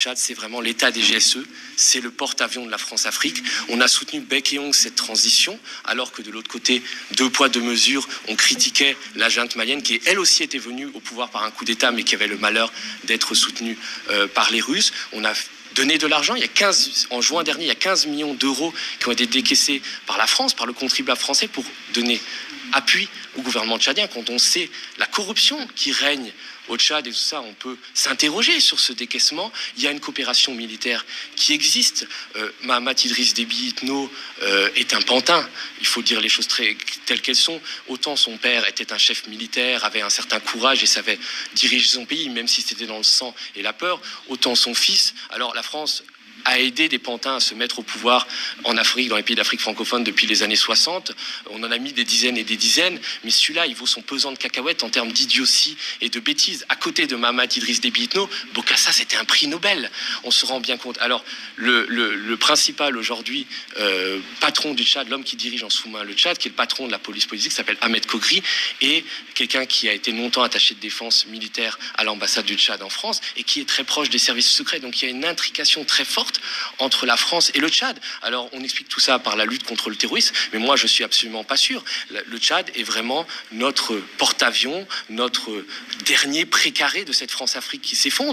Tchad, c'est vraiment l'État des GSE, c'est le porte-avions de la France-Afrique. On a soutenu bec et ongle cette transition, alors que de l'autre côté, deux poids, deux mesures, on critiquait la junte malienne, qui elle aussi était venue au pouvoir par un coup d'État, mais qui avait le malheur d'être soutenue par les Russes. On a donné de l'argent. En juin dernier, il y a 15 millions d'euros qui ont été décaissés par la France, par le contribuable français, pour donner appui au gouvernement tchadien. Quand on sait la corruption qui règne au Tchad et tout ça, on peut s'interroger sur ce décaissement. Il y a une coopération militaire qui existe. Mahamat Idriss Déby Itno est un pantin. Il faut dire les choses telles qu'elles sont. Autant son père était un chef militaire, avait un certain courage et savait diriger son pays, même si c'était dans le sang et la peur. Autant son fils. Alors la France a aidé des pantins à se mettre au pouvoir en Afrique, dans les pays d'Afrique francophone depuis les années 60. On en a mis des dizaines et des dizaines, mais celui-là, il vaut son pesant de cacahuètes en termes d'idiotie et de bêtises. À côté de Mahamat Idriss Déby Itno, Bokassa, c'était un prix Nobel. On se rend bien compte. Alors, le principal aujourd'hui, patron du Tchad, l'homme qui dirige en sous-main le Tchad, qui est le patron de la police politique, s'appelle Ahmed Kogri, et quelqu'un qui a été longtemps attaché de défense militaire à l'ambassade du Tchad en France, et qui est très proche des services secrets. Donc, il y a une intrication très forte entre la France et le Tchad. Alors, on explique tout ça par la lutte contre le terrorisme, mais moi, je suis absolument pas sûr. Le Tchad est vraiment notre porte-avions, notre dernier précaré de cette France-Afrique qui s'effondre.